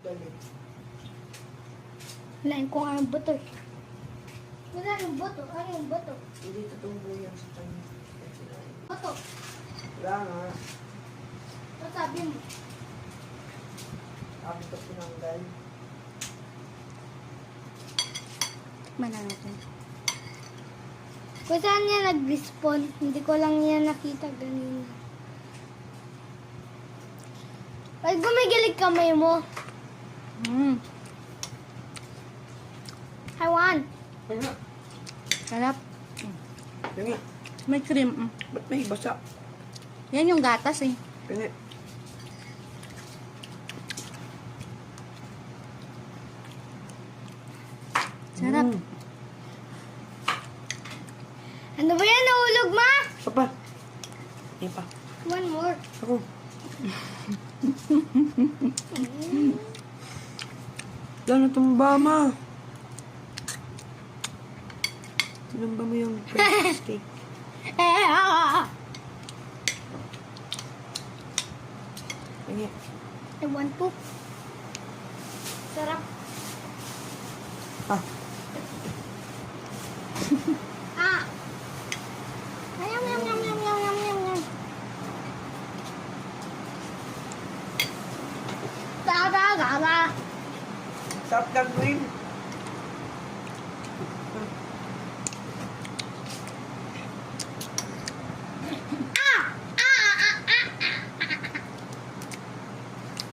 galit. Lain ko nga yung buto eh. Wala yung buto. Ano yung buto? Hindi tutumbo yan sa kanya. Buto. Wala nga. Ano sabi mo? Ako ito pinanggal. Tikman natin. Kung saan niya nag-respawn, hindi ko lang niya nakita ganina. Ay, gumigilig kamay mo. Taiwan. Ano nga? Sarap. Pingi. May cream. Ba't may basa? Yan yung gatas eh. Pingi. Sarap. Ano ba yan? Nahulog, ma? Papa. Yan pa. One more. Ako. Wala na tumba, ma. Tinamba mo yung steak. Pingi. I want to. Sarap. Ah. Ah. Ayam, yam, yam, yam, yam, yam, yam, yam. Tara, tara. Sarap gagawin.